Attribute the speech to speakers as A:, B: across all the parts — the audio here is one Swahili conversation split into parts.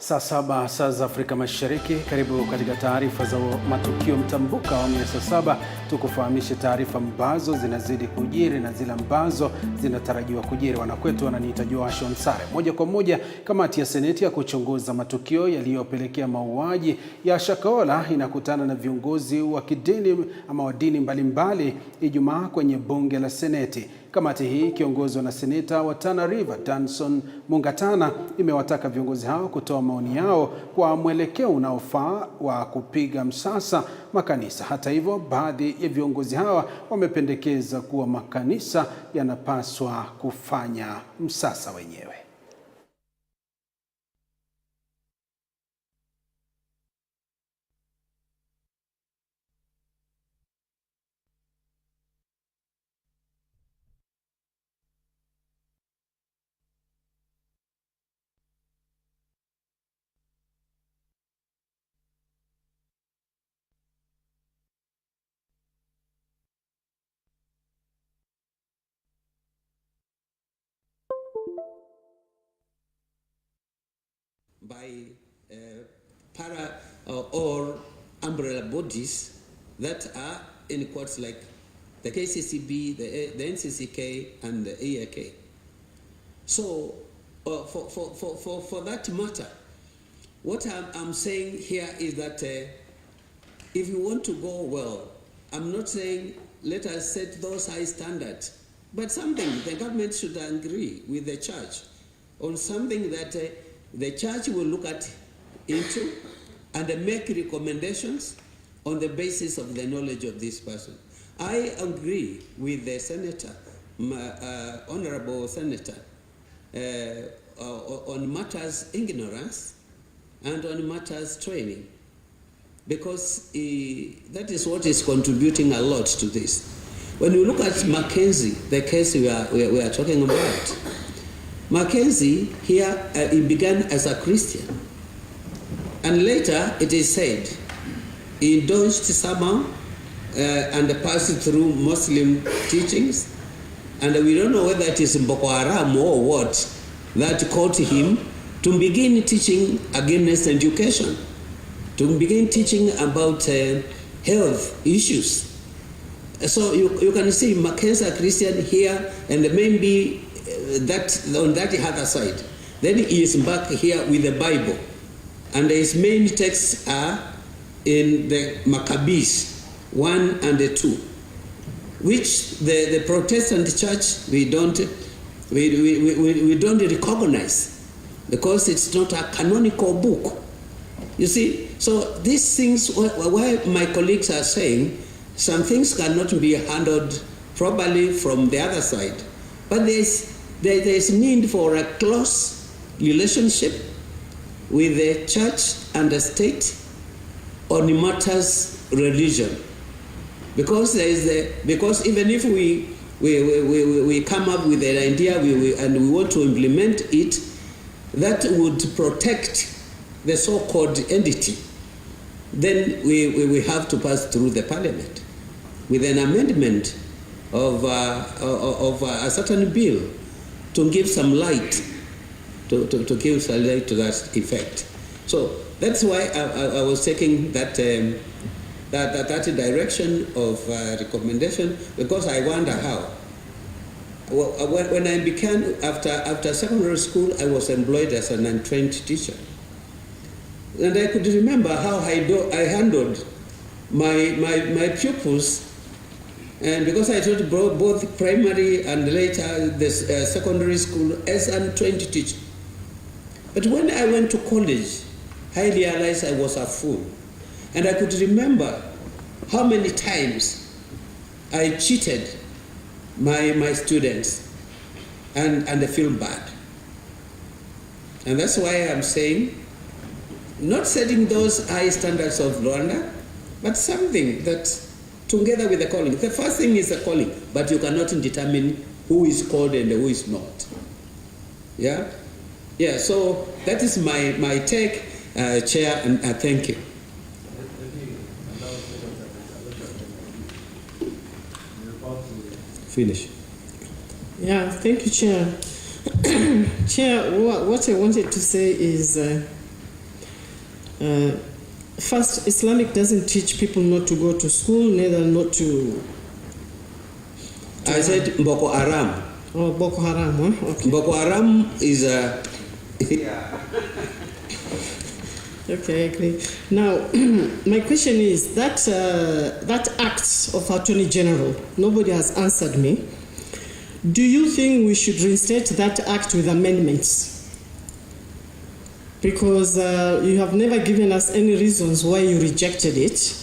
A: Saa 7 saa za Afrika Mashariki. Karibu katika taarifa za Matukio Mtambuko awamu ya saa 7, tukufahamishe taarifa ambazo zinazidi kujiri na zile ambazo zinatarajiwa kujiri. Wanakwetu wananiita Joashua Nsare. Moja kwa moja, kamati ya Seneti ya kuchunguza matukio yaliyopelekea mauaji ya Shakahola inakutana na viongozi wa kidini ama wa dini mbalimbali Ijumaa kwenye bunge la Seneti. Kamati hii ikiongozwa na seneta wa Tana River Danson Mungatana imewataka viongozi hao kutoa maoni yao kwa mwelekeo unaofaa wa kupiga msasa makanisa. Hata hivyo, baadhi ya viongozi hawa wamependekeza kuwa makanisa yanapaswa kufanya msasa wenyewe.
B: By para or umbrella bodies that are in courts like the KCCB, the NCCK, and the AAK. So, for that matter, what I'm saying here is that if you want to go well, I'm not saying let us set those high standards, but something the government should agree with the church on something that the church will look into and make recommendations on the basis of the knowledge of this person. I agree with the senator, honorable senator, on matters ignorance and on matters training, because that is what is contributing a lot to this. When you look at Mackenzie, the case we are talking about, Mackenzie here, he began as a Christian, and later it is said he indulged somehow and passed through Muslim teachings, and we don't know whether it is Boko Haram or what that caught him to begin teaching against education, to begin teaching about health issues. So you can see Mackenzie a Christian here, and maybe that on that other side. Then he is back here with the Bible, and his main texts are in the Maccabees 1 and 2, which the Protestant church we don't recognize, because it's not a canonical book. You see, so these things, why my colleagues are saying some things cannot be handled properly from the other side, but there is need for a close relationship with the church and the state on matters religion, because because even if we come up with an idea and we want to implement it, that would protect the so-called entity, then we have to pass through the parliament with an amendment of a certain bill to give some light, to give some light to that effect. So that's why I was taking that direction of recommendation, because I wonder how. When I began after secondary school, I was employed as an untrained teacher, and I could remember how I handled my pupils. And because I taught both primary and later this secondary school as an untrained teacher. But when I went to college, I realized I was a fool. And I could remember how many times I cheated my students, and I feel bad. And that's why I'm saying, not setting those high standards of Rwanda, but something that together with the calling. The first thing is the calling, but you cannot determine who is called and who is not. Yeah? Yeah, so that is my take, Chair, and thank you. Finish.
C: Yeah, thank you, Chair. Chair, what I wanted to say is First, Islamic doesn't teach people not to go to school, neither not to
B: I said Boko Haram.
C: Oh, Boko Haram, huh? Okay.
B: Boko Haram is a...
C: Okay, I agree. Now, my question is that act of Attorney General, nobody has answered me. Do you think we should reinstate that act with amendments? Because you have never given us any reasons why you rejected it.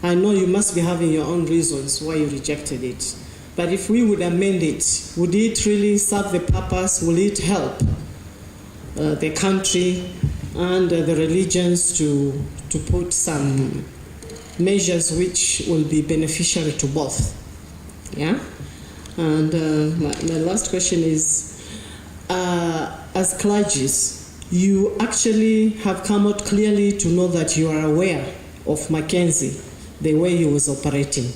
C: I know you must be having your own reasons why you rejected it. But if we would amend it, would it really serve the purpose? Will it help the country and the religions to put some measures which will be beneficial to both? Yeah? And my last question is, as clergies, you actually have come out clearly to know that you are aware of Mackenzie, the way he was operating.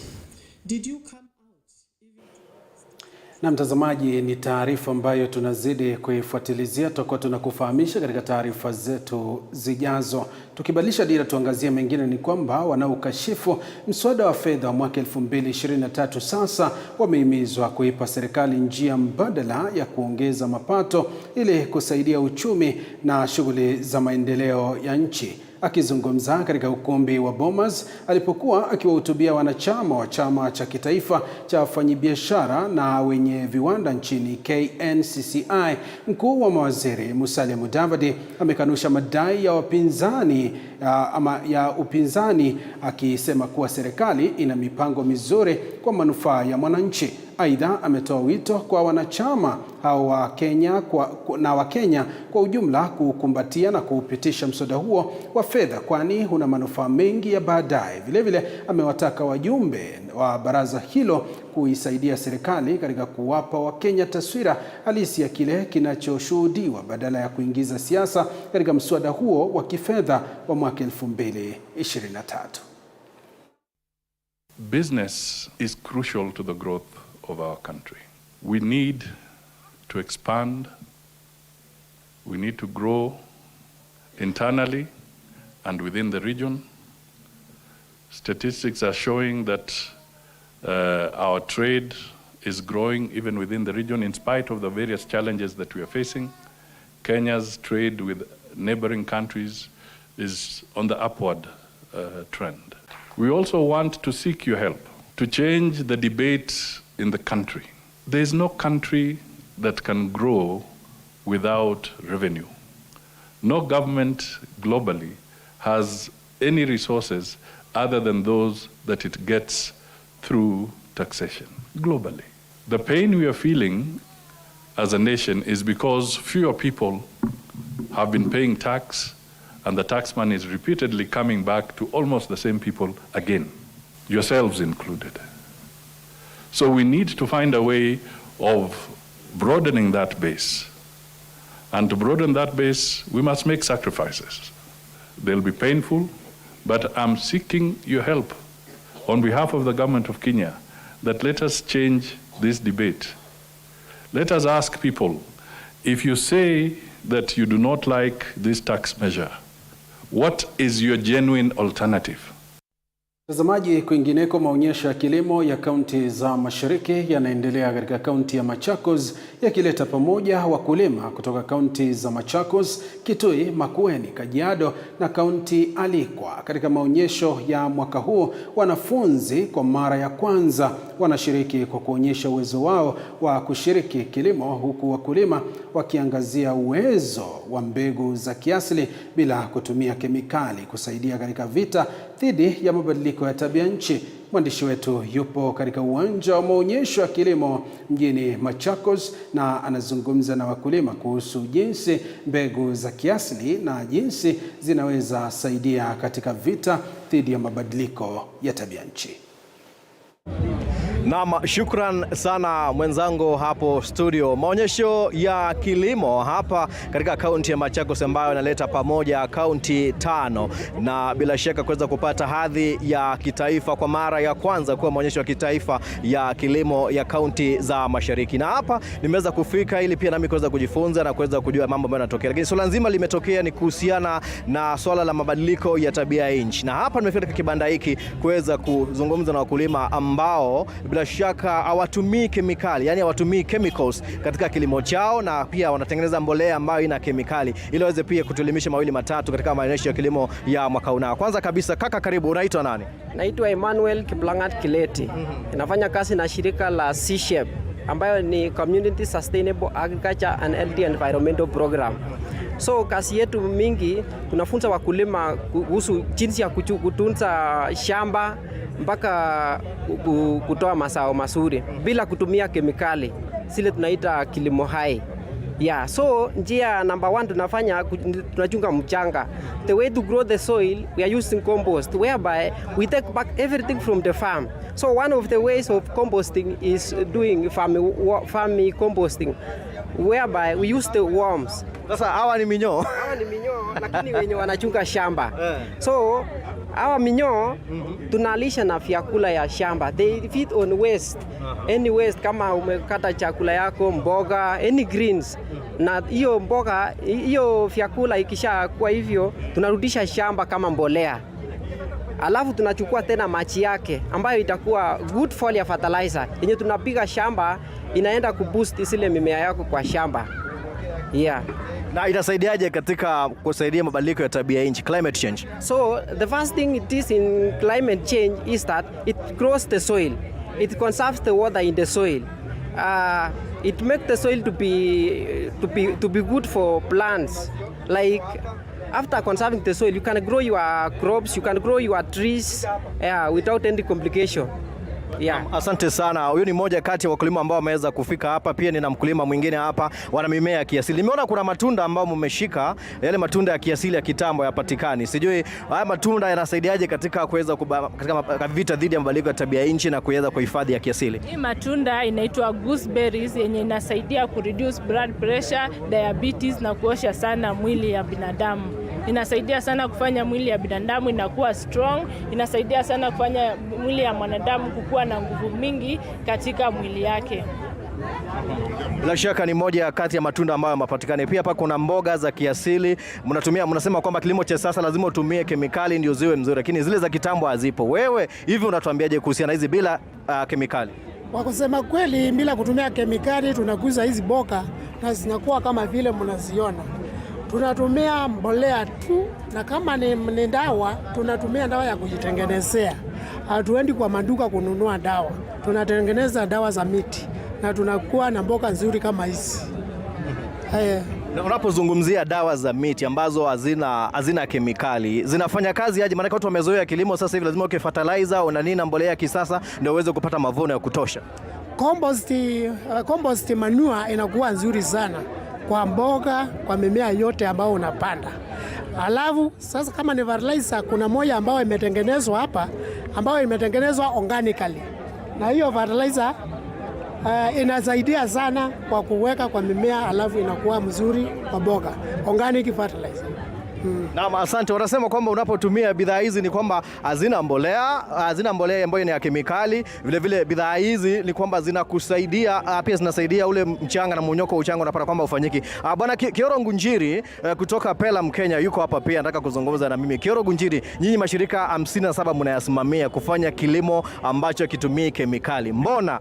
C: Did you come
A: Na mtazamaji, ni taarifa ambayo tunazidi kuifuatilizia, tutakuwa tunakufahamisha katika taarifa zetu zijazo. Tukibadilisha dira, tuangazie mengine. Ni kwamba wanaokashifu mswada wa fedha wa mwaka 2023 sasa wamehimizwa kuipa serikali njia mbadala ya kuongeza mapato ili kusaidia uchumi na shughuli za maendeleo ya nchi. Akizungumza katika ukumbi wa Bomas alipokuwa akiwahutubia wanachama wa chama cha kitaifa cha wafanyabiashara na wenye viwanda nchini KNCCI, mkuu wa mawaziri Musalia Mudavadi amekanusha madai ya upinzani akisema kuwa serikali ina mipango mizuri kwa manufaa ya mwananchi. Aidha, ametoa wito kwa wanachama hao wa Kenya kwa ujumla kukumbatia na kuupitisha mswada huo wa fedha, kwani una manufaa mengi ya baadaye. Vilevile amewataka wajumbe wa baraza hilo kuisaidia serikali katika kuwapa Wakenya taswira halisi ya kile kinachoshuhudiwa badala ya kuingiza siasa katika mswada huo wa kifedha wa mwaka 2023.
D: Business is crucial to the growth of our country. We need to expand, we need to grow internally and within the region. Statistics are showing that our trade is growing even within the region in spite of the various challenges that we are facing. Kenya's trade with neighboring countries is on the upward trend. We also want to seek your help to change the debate in the country. There is no country that can grow without revenue. No government globally has any resources other than those that it gets through taxation globally. The pain we are feeling as a nation is because fewer people have been paying tax, and the tax money is repeatedly coming back to almost the same people again, yourselves included. So we need to find a way of broadening that base. And to broaden that base, we must make sacrifices. They'll be painful, but I'm seeking your help on behalf of the government of Kenya that let us change this debate. Let us ask people, if you say that you do not like this tax measure, what is your genuine alternative?
A: Mtazamaji, kwingineko, maonyesho ya kilimo ya kaunti za Mashariki yanaendelea katika kaunti ya Machakos, yakileta pamoja wakulima kutoka kaunti za Machakos, Kitui, Makueni, Kajiado na kaunti Alikwa. Katika maonyesho ya mwaka huu, wanafunzi kwa mara ya kwanza wanashiriki kwa kuonyesha uwezo wao wa kushiriki kilimo, huku wakulima wakiangazia uwezo wa mbegu za kiasili bila kutumia kemikali kusaidia katika vita dhidi ya mabadiliko ya tabia nchi. Mwandishi wetu yupo katika uwanja wa maonyesho ya kilimo mjini Machakos na anazungumza na wakulima kuhusu jinsi mbegu za kiasili na jinsi zinaweza saidia katika vita dhidi ya mabadiliko ya tabia nchi.
E: Naam, shukran sana mwenzangu hapo studio. Maonyesho ya kilimo hapa katika kaunti ya Machakos ambayo inaleta pamoja kaunti 5 na bila shaka kuweza kupata hadhi ya kitaifa kwa mara ya kwanza kuwa maonyesho ya kitaifa ya kilimo ya kaunti za Mashariki. Na hapa nimeweza kufika ili pia nami kuweza kujifunza na kuweza kujua mambo ambayo yanatokea. Lakini swala nzima limetokea ni kuhusiana na swala la mabadiliko ya tabia ya nchi. Na hapa nimefika katika kibanda hiki kuweza kuzungumza na wakulima ambao bila shaka hawatumii kemikali, yani hawatumii chemicals katika kilimo chao, na pia wanatengeneza mbolea ambayo ina kemikali ili waweze pia kutuelimisha mawili matatu katika maonyesho ya kilimo ya mwaka huu. Kwanza kabisa, kaka, karibu. Unaitwa nani?
F: Naitwa Emmanuel Kiplangat Kileti. Nafanya kazi na shirika la C-Shape ambayo ni Community Sustainable Agriculture and Healthy Environmental Program. So kazi yetu mingi tunafunza wakulima kuhusu jinsi ya kutunza shamba mpaka kutoa mazao mazuri bila kutumia kemikali. Sile tunaita kilimo hai. Yeah, so njia number 1 tunafanya, tunachunga mchanga. The way to grow the soil, we are using compost, whereby we take back everything from the farm. So one of the ways of composting is doing farm composting, whereby we use the worms.
E: Sasa hawa ni minyoo.
F: Hawa ni minyoo lakini wenye wanachunga shamba. So hawa minyoo tunalisha na vyakula ya shamba. They feed on waste. Any waste, kama umekata chakula yako, mboga, any greens. Na hiyo mboga, hiyo vyakula ikisha kwa hivyo tunarudisha shamba kama mbolea. Alafu tunachukua tena maji yake ambayo itakuwa good foliar fertilizer yenye tunapiga shamba, inaenda kuboost zile mimea yako kwa shamba. Yeah.
E: Na inasaidiaje katika kusaidia mabadiliko ya tabia nchi, climate change?
F: So the first thing it is in climate change is that it grows the soil. It conserves the water in the soil. It makes the soil to be good for plants. Like after conserving the soil, you can grow your crops, you can grow your trees without any complication. Yeah.
E: Asante sana. Huyu ni mmoja kati ya wakulima ambao wameweza kufika hapa. Pia nina mkulima mwingine hapa, wana mimea ya kiasili. Nimeona kuna matunda ambao mmeshika, yale matunda ya kiasili ya kitambo yapatikani. Sijui haya matunda yanasaidiaje katika kuweza katika vita dhidi ya mabadiliko ya tabia nchi na kuweza kuhifadhi ya kiasili.
G: Hii matunda inaitwa gooseberries yenye inasaidia reduce blood pressure, diabetes na kuosha sana mwili ya binadamu. Inasaidia sana kufanya mwili ya binadamu inakuwa strong, inasaidia sana kufanya mwili ya mwanadamu kukua na nguvu mingi katika mwili yake.
E: Bila shaka ni moja kati ya matunda ambayo yanapatikana. Pia hapa kuna mboga za kiasili. Mnasema kwamba kilimo cha sasa lazima utumie kemikali ndio ziwe mzuri, lakini zile za kitambo hazipo. Wewe hivi unatuambiaje kuhusiana hizi bila kemikali?
H: Kwa kusema kweli, bila kutumia kemikali tunakuza hizi mboga na zinakuwa kama vile mnaziona. Tunatumia mbolea tu, na kama ni dawa, tunatumia dawa ya kujitengenezea. Hatuendi kwa maduka kununua dawa. Tunatengeneza dawa za miti na tunakuwa na mboga nzuri kama hizi.
E: Na unapozungumzia dawa za miti ambazo hazina kemikali, zinafanya kazi aje? Maana watu wamezoea kilimo sasa hivi lazima uke fertilizer una nini, mbolea ya kisasa ndio uweze kupata mavuno ya kutosha.
H: Compost manure inakuwa nzuri sana kwa mboga, kwa mimea yote ambao unapanda. Alafu sasa kama ni fertilizer, kuna moja ambayo imetengenezwa hapa ambayo imetengenezwa organically. Na hiyo fertilizer inasaidia sana kwa kuweka kwa mimea, alafu inakuwa mzuri kwa mboga. Organic fertilizer.
E: Naam, asante. Wanasema kwamba unapotumia bidhaa hizi ni kwamba hazina mbolea ambayo ni ya kemikali. Vile vile bidhaa hizi ni kwamba zinakusaidia, pia zinasaidia ule mchanga na munyoko wa uchanga unapata kwamba ufanyiki. Bwana Kioro Ngunjiri kutoka Pelham Kenya yuko hapa pia, nataka kuzungumza na mimi. Kioro Ngunjiri, nyinyi mashirika 57 mnayasimamia kufanya kilimo ambacho kitumii kemikali. Mbona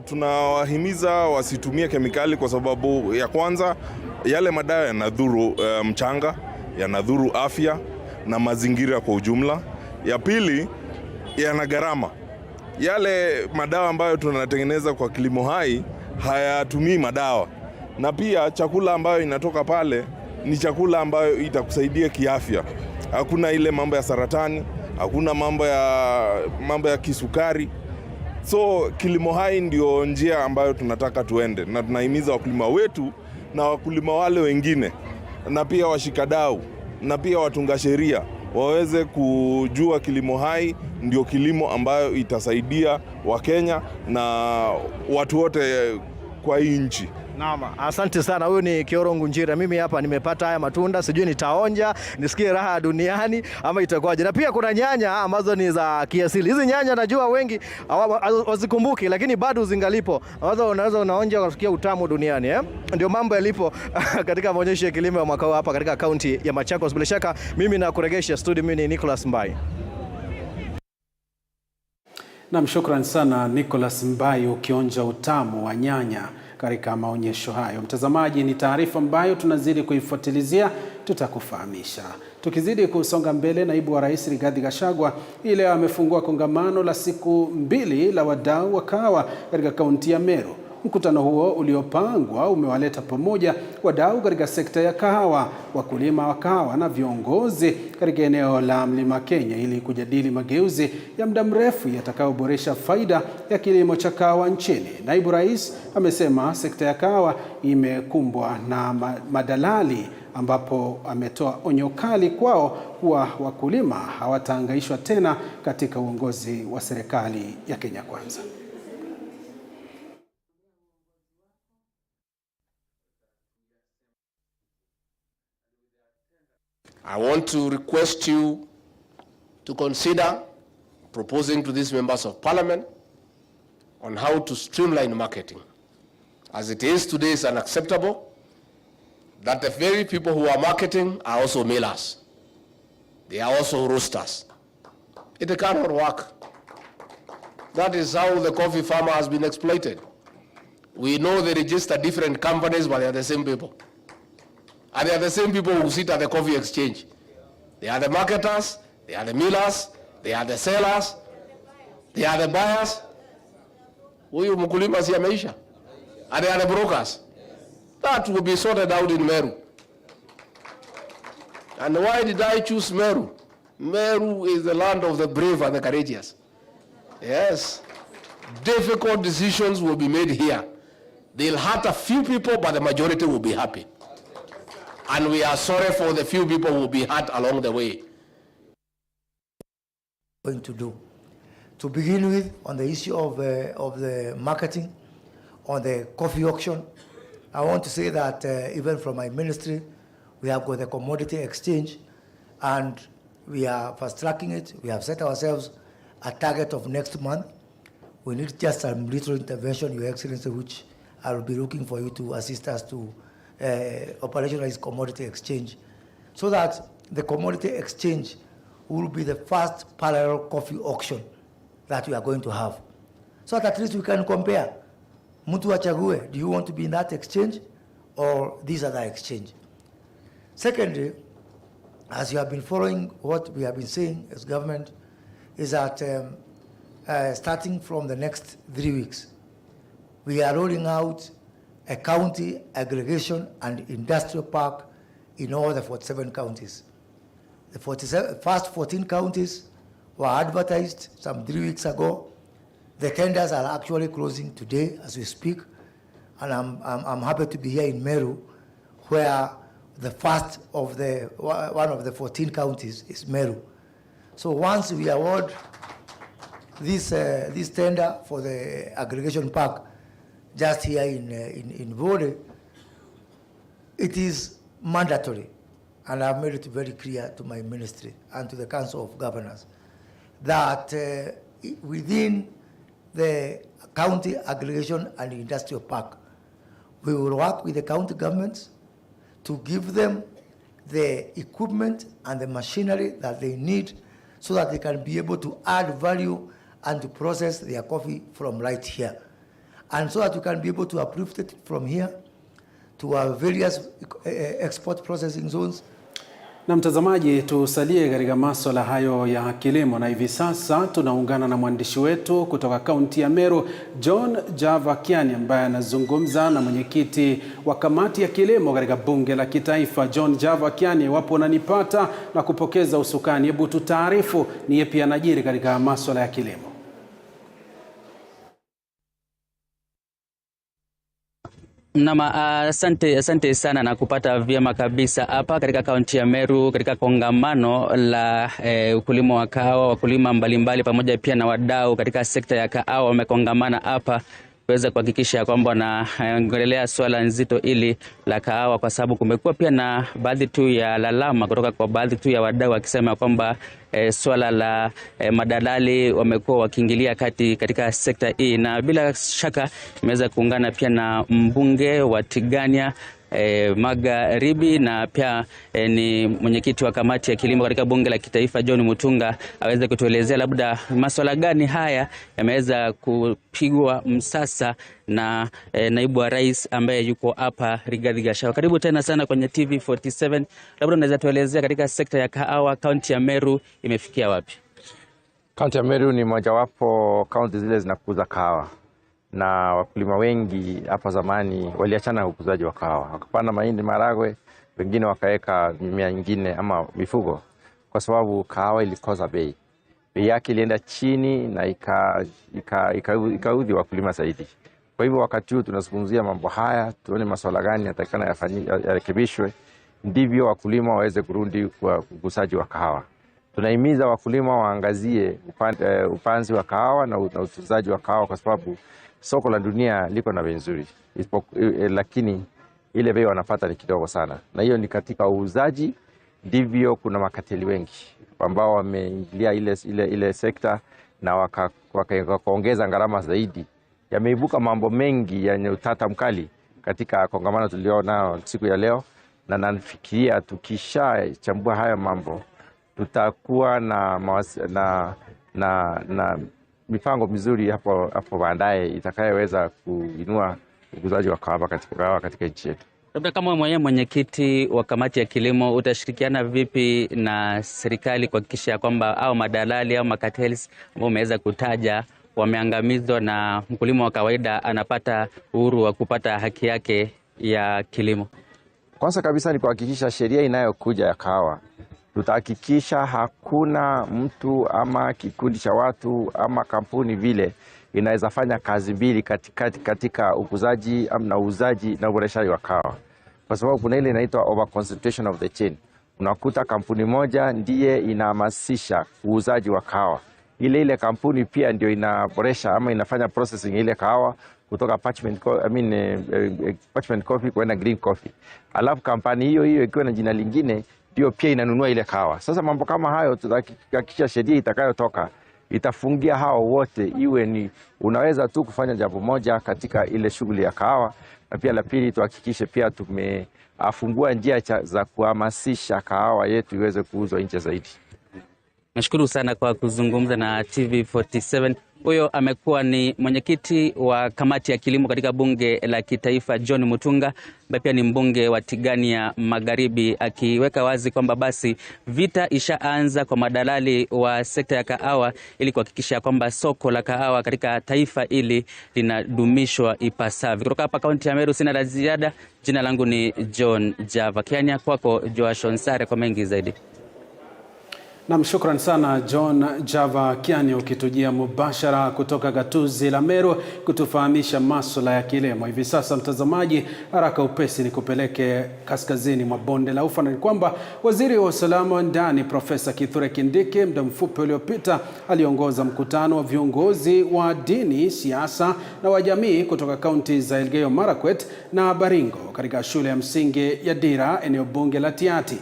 I: tunawahimiza wasitumie kemikali? Kwa sababu ya kwanza, yale madawa yanadhuru mchanga, yanadhuru afya na mazingira kwa ujumla. Ya pili, yana gharama. Yale madawa ambayo tunatengeneza kwa kilimo hai hayatumii madawa, na pia chakula ambayo inatoka pale ni chakula ambayo itakusaidia kiafya. Hakuna ile mambo ya saratani, hakuna mambo ya kisukari. So kilimo hai ndio njia ambayo tunataka tuende, na tunahimiza wakulima wetu na wakulima wale wengine na pia washikadau na pia watunga sheria waweze kujua kilimo hai ndio kilimo ambayo itasaidia Wakenya na watu wote kwa hii nchi.
E: Naam, asante sana. Huyu ni Kioro Ngunjira. Mimi hapa nimepata haya matunda, sijui nitaonja, nisikie raha duniani ama itakuwaje. Na pia kuna nyanya ambazo ni za kiasili. Hizi nyanya najua wengi wazikumbuki, lakini bado zingalipo. Unaweza unaonja ukasikia utamu duniani, Ndio mambo yalipo katika maonyesho ya kilimo ya mwaka huu hapa katika kaunti ya Machakos. Bila shaka mimi nakuregesha studio, mimi ni Nicholas Mbai.
A: Naam, shukrani sana Nicholas Mbai ukionja utamu wa nyanya katika maonyesho hayo. Mtazamaji, ni taarifa ambayo tunazidi kuifuatilizia, tutakufahamisha. Tukizidi kusonga mbele, naibu wa rais Rigathi Gachagua leo amefungua kongamano la siku 2 la wadau wa kahawa katika kaunti ya Meru. Mkutano huo uliopangwa umewaleta pamoja wadau katika sekta ya kahawa, wakulima wa kahawa na viongozi katika eneo la Mlima Kenya ili kujadili mageuzi ya muda mrefu yatakayoboresha faida ya kilimo cha kahawa nchini. Naibu rais amesema sekta ya kahawa imekumbwa na madalali, ambapo ametoa onyo kali kwao kuwa wakulima hawatahangaishwa tena katika uongozi wa serikali ya Kenya Kwanza.
J: I want to request you to consider proposing to these members of parliament on how to streamline marketing. As it is today, it's unacceptable that the very people who are marketing are also millers. They are also roasters. It cannot work. That is how the coffee farmer has been exploited. We know they register different companies, but they are the same people. And they are the same people who sit at the coffee exchange. They are the marketers, they are the millers, they are the sellers, they are the buyers. Huyu mkulima si ameisha. And they are the brokers. That will be sorted out in Meru. And why did I choose Meru? Meru is the land of the brave and the courageous. Yes. Difficult decisions will be made here. They'll hurt a few people, but the majority will be happy. And we are sorry for the few people who will be hurt along the way.
K: Going to do. To begin with, on the issue of the marketing, on the coffee auction, I want to say that even from my ministry, we have got the commodity exchange, and we are fast-tracking it. We have set ourselves a target of next month. We need just some little intervention, Your Excellency, which I will be looking for you to assist us to operationalize commodity exchange, so that the commodity exchange will be the first parallel coffee auction that we are going to have. So that at least we can compare. Mtu achague, do you want to be in that exchange or this other exchange? Secondly, as you have been following what we have been saying as government, is that starting from the next 3 weeks, we are rolling out a county aggregation and industrial park in all the 47 counties. The first 14 counties were advertised some 3 weeks ago. The tenders are actually closing today as we speak, and I'm happy to be here in Meru, where the first of the one of the 14 counties is Meru. So once we award this tender for the aggregation park, just here in Vode, it is mandatory, and I've made it very clear to my ministry and to the Council of Governors that within the county aggregation and industrial park, we will work with the county governments to give them the equipment and the machinery that they need so that they can be able to add value and to process their coffee from right here. And so that we can be able to uplift it from here to our various export processing zones.
A: Na mtazamaji, tusalie katika masuala hayo ya kilimo, na hivi sasa tunaungana na mwandishi wetu kutoka kaunti ya Meru, John Java Kiani, ambaye anazungumza na mwenyekiti wa kamati ya kilimo katika bunge la kitaifa. John Java Kiani, wapo unanipata na kupokeza usukani, hebu tutaarifu ni yapi yanajiri katika masuala ya kilimo.
L: Asante sana na kupata vyema kabisa hapa katika kaunti ya Meru katika kongamano la ukulima wa kahawa. Wakulima mbalimbali pamoja pia na wadau katika sekta ya kahawa wamekongamana hapa kuweza kuhakikisha kwamba wanaongelea swala nzito ili la kahawa, kwa sababu kumekuwa pia na baadhi tu ya lalama kutoka kwa baadhi tu ya wadau wakisema kwamba swala la madalali wamekuwa wakiingilia kati katika sekta hii, na bila shaka imeweza kuungana pia na mbunge wa Tigania Magharibi na pia ni mwenyekiti wa kamati ya kilimo katika bunge la kitaifa John Mutunga aweze kutuelezea labda masuala gani haya yameweza kupigwa msasa na naibu wa rais ambaye yuko hapa Rigathi Gachagua. Karibu tena sana kwenye TV47. Labda unaweza tuelezea katika sekta ya kahawa kaunti ya Meru imefikia wapi?
M: Kaunti ya Meru ni mojawapo kaunti zile zinakuza kahawa, na wakulima wengi hapo zamani waliachana na ukuzaji wa kahawa, wakapanda mahindi, maragwe, wengine wakaweka mimea nyingine ama mifugo, kwa sababu kahawa ilikosa bei yake ilienda chini na ikaudhi wakulima zaidi. Kwa hivyo wakati huu tunazungumzia mambo haya, tuone masuala gani yatakana yarekebishwe ndivyo wakulima waweze kurudi kwa ukuzaji wa kahawa. Tunahimiza wakulima waangazie upanzi wa kahawa na utunzaji wa kahawa, kwa sababu soko la dunia liko na bei nzuri, lakini ile bei wanapata ni kidogo sana, na hiyo ni katika uuzaji. Ndivyo kuna makateli wengi ambao wameingilia ile sekta na wakaongeza gharama zaidi. Yameibuka mambo mengi yenye utata mkali katika kongamano tulionao siku ya leo, na nafikiria tukishachambua haya mambo tutakuwa na mipango mizuri hapo baadaye itakayoweza kuinua ukuzaji wa kahawa katika nchi yetu.
L: Labda kama mwenyekiti wa kamati ya kilimo, utashirikiana vipi na serikali kuhakikisha kwamba au madalali au makatels ambao umeweza kutaja wameangamizwa na mkulima wa kawaida anapata uhuru wa kupata haki yake ya kilimo?
M: Kwanza kabisa ni kuhakikisha sheria inayokuja ya kahawa, tutahakikisha hakuna mtu ama kikundi cha watu ama kampuni vile inaweza fanya kazi mbili katika ukuzaji na uuzaji na uboreshaji wa kahawa, kwa sababu kuna ile inaitwa over concentration of the chain. Unakuta kampuni moja ndiye inahamasisha uuzaji wa kahawa, ile kampuni pia ndio inaboresha ama inafanya processing ile kahawa kutoka parchment coffee kwenda green coffee, alafu kampani hiyo ikiwa na jina lingine ndio pia inanunua ile kahawa. Sasa mambo kama hayo tutahakikisha sheria itakayotoka itafungia hao wote, iwe ni unaweza tu kufanya jambo moja katika ile shughuli ya kahawa, na pia la pili tuhakikishe pia tumefungua njia za kuhamasisha kahawa yetu iweze kuuzwa nje zaidi.
L: Nashukuru sana kwa kuzungumza na TV47. Huyo amekuwa ni mwenyekiti wa kamati ya kilimo katika bunge la kitaifa John Mutunga, ambaye pia ni mbunge wa Tigania Magharibi, akiweka wazi kwamba basi vita ishaanza kwa madalali wa sekta ya kahawa ili kuhakikisha kwamba soko la kahawa katika taifa hili linadumishwa ipasavyo. Kutoka hapa kaunti ya Meru sina la ziada. Jina langu ni John Java. Kenya kwako Joashon Sare kwa mengi zaidi.
A: Na shukran sana John Java Kiani, ukitujia mubashara kutoka gatuzi la Meru kutufahamisha masuala ya kilimo. Hivi sasa mtazamaji, haraka upesi ni kupeleke kaskazini mwa bonde la Ufa, na ni kwamba waziri wa usalama wa ndani Profesa Kithure Kindiki muda mfupi uliopita aliongoza mkutano wa viongozi wa dini, siasa na wa jamii kutoka kaunti za Elgeyo Marakwet na Baringo katika shule ya msingi ya Dira, eneo bunge la Tiaty.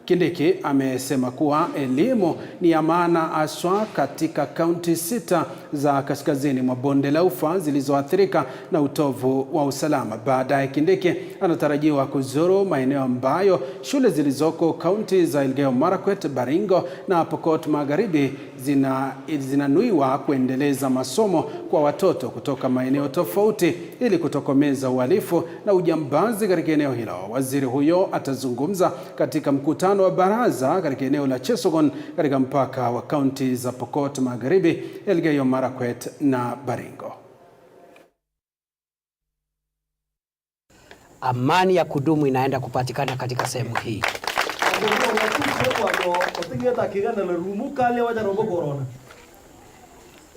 A: Kindiki amesema kuwa elimu ni ya maana haswa katika kaunti 6 za kaskazini mwa bonde la Ufa zilizoathirika na utovu wa usalama. Baadaye Kindiki anatarajiwa kuzuru maeneo ambayo shule zilizoko kaunti za Elgeyo Marakwet, Baringo na Pokot Magharibi zinanuiwa kuendeleza masomo kwa watoto kutoka maeneo tofauti ili kutokomeza uhalifu na ujambazi katika eneo hilo. Waziri huyo atazungumza katika mkutano wa baraza katika eneo la Chesogon katika mpaka wa kaunti za Pokot Magharibi, Elgeyo Marakwet na Baringo.
N: Amani ya kudumu inaenda kupatikana katika sehemu hii.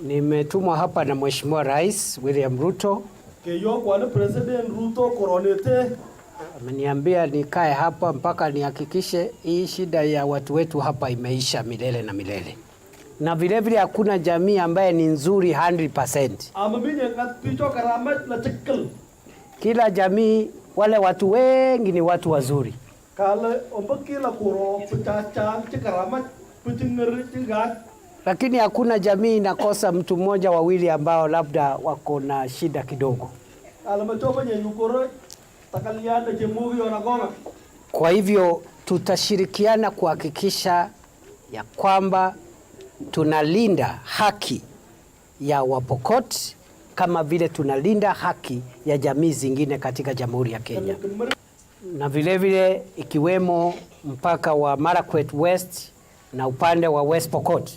N: Nimetumwa hapa na Mheshimiwa Rais William Ruto Ameniambia nikae hapa mpaka nihakikishe hii shida ya watu wetu hapa imeisha milele na milele. Na vile vile hakuna jamii ambaye ni nzuri 100%. Kila jamii wale watu wengi ni watu wazuri. Lakini hakuna jamii inakosa mtu mmoja wawili ambao labda wako na shida kidogo. Kwa hivyo tutashirikiana kuhakikisha ya kwamba tunalinda haki ya Wapokot kama vile tunalinda haki ya jamii zingine katika Jamhuri ya Kenya. Na vile vile ikiwemo mpaka wa Marakwet West na upande wa West Pokot.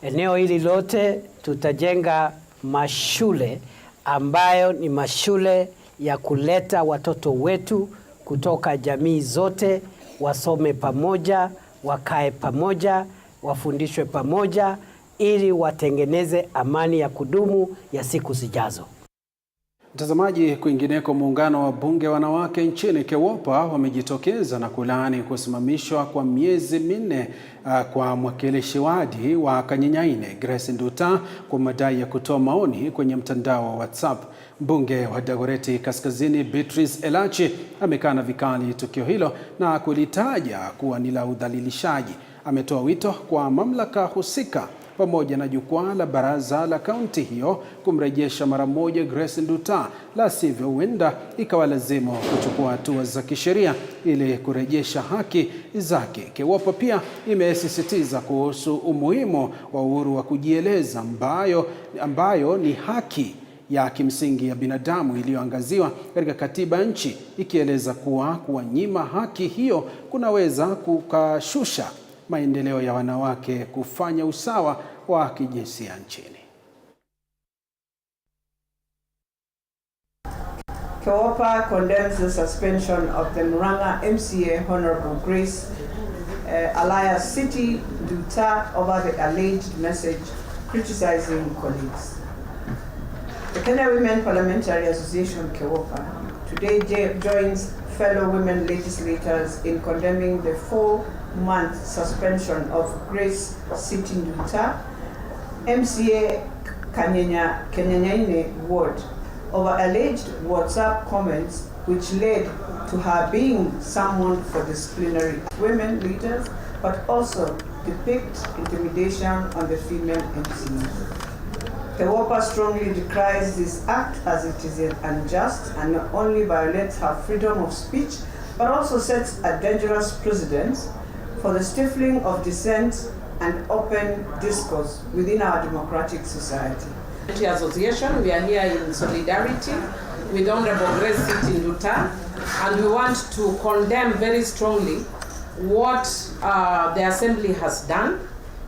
N: Eneo hili lote tutajenga mashule ambayo ni mashule ya kuleta watoto wetu kutoka jamii zote, wasome pamoja, wakae pamoja, wafundishwe pamoja ili watengeneze amani ya kudumu ya siku zijazo.
A: Mtazamaji, kwingineko, muungano wa bunge wanawake nchini KEWOPA wamejitokeza na kulaani kusimamishwa kwa miezi 4 kwa mwakilishi wadi wa Kanyenyaine Grace Nduta kwa madai ya kutoa maoni kwenye mtandao wa WhatsApp. Mbunge wa Dagoretti Kaskazini Beatrice Elachi amekana vikali tukio hilo na kulitaja kuwa ni la udhalilishaji. Ametoa wito kwa mamlaka husika pamoja na jukwaa la baraza la kaunti hiyo kumrejesha mara moja Grace Nduta, la sivyo huenda ikawalazimu kuchukua hatua za kisheria ili kurejesha haki zake. KEWOPA pia imesisitiza kuhusu umuhimu wa uhuru wa kujieleza ambayo ni haki ya kimsingi ya binadamu iliyoangaziwa katika katiba nchi, ikieleza kuwa kuwanyima haki hiyo kunaweza kukashusha maendeleo ya wanawake kufanya usawa wa kijinsia nchini.
O: KEWOPA condemns the suspension of the Murang'a MCA Honorable Grace alias City Nduta over the alleged message criticizing colleagues. The Kenya Women Parliamentary Association KEWOPA today joins fellow women legislators in condemning the 4-month suspension of Grace City Nduta, MCA Kanyenyaine Ward, over alleged WhatsApp comments which led to her being summoned for disciplinary. Women leaders, but also depict intimidation on the female MCA. KEWOPA strongly decries this act as it is unjust and not only violates her freedom of speech, but also sets a dangerous precedent for the stifling of dissent and open discourse within our democratic society.
P: Association, we are here in solidarity with Honorable Grace City Nduta, and we want to condemn very strongly what the Assembly has done.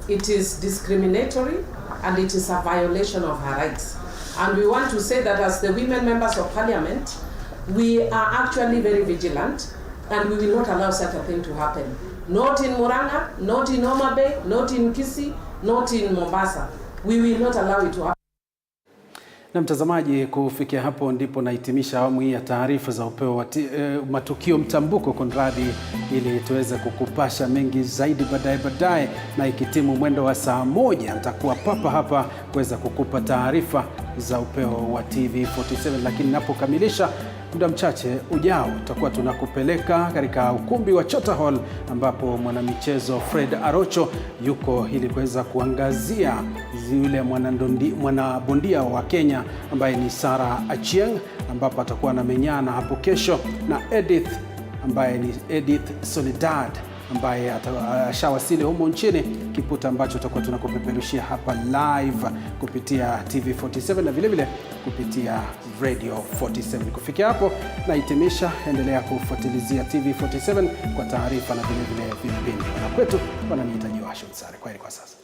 P: It is discriminatory and it is a violation of her rights. And we want to say that as the women members of Parliament, we are actually very vigilant and we will not allow such a thing to happen. Not in Murang'a, not in Homa Bay, not in Kisii, not in Mombasa. We will not allow it to happen.
A: Na mtazamaji, kufikia hapo ndipo nahitimisha awamu hii ya taarifa za upeo wa Matukio Mtambuko Konradi, ili tuweze kukupasha mengi zaidi baadaye, na ikitimu mwendo wa saa 1 nitakuwa papa hapa kuweza kukupa taarifa za upeo wa TV47. Lakini napokamilisha muda mchache ujao tutakuwa tunakupeleka katika ukumbi wa Chota Hall ambapo mwanamichezo Fred Arocho yuko ili kuweza kuangazia yule mwanabondia wa Kenya ambaye ni Sarah Achieng, ambapo atakuwa anamenyana hapo kesho na Edith Soledad ambaye atashawasili humo nchini, kiputa ambacho tutakuwa tunakupeperushia hapa live kupitia TV47 na vile vile kupitia Radio 47. Kufikia hapo nahitimisha, endelea kufuatilizia TV47 kwa taarifa na vile vile vipindi. Na kwetu wananiita Joashua Msare. Kwaheri kwa sasa.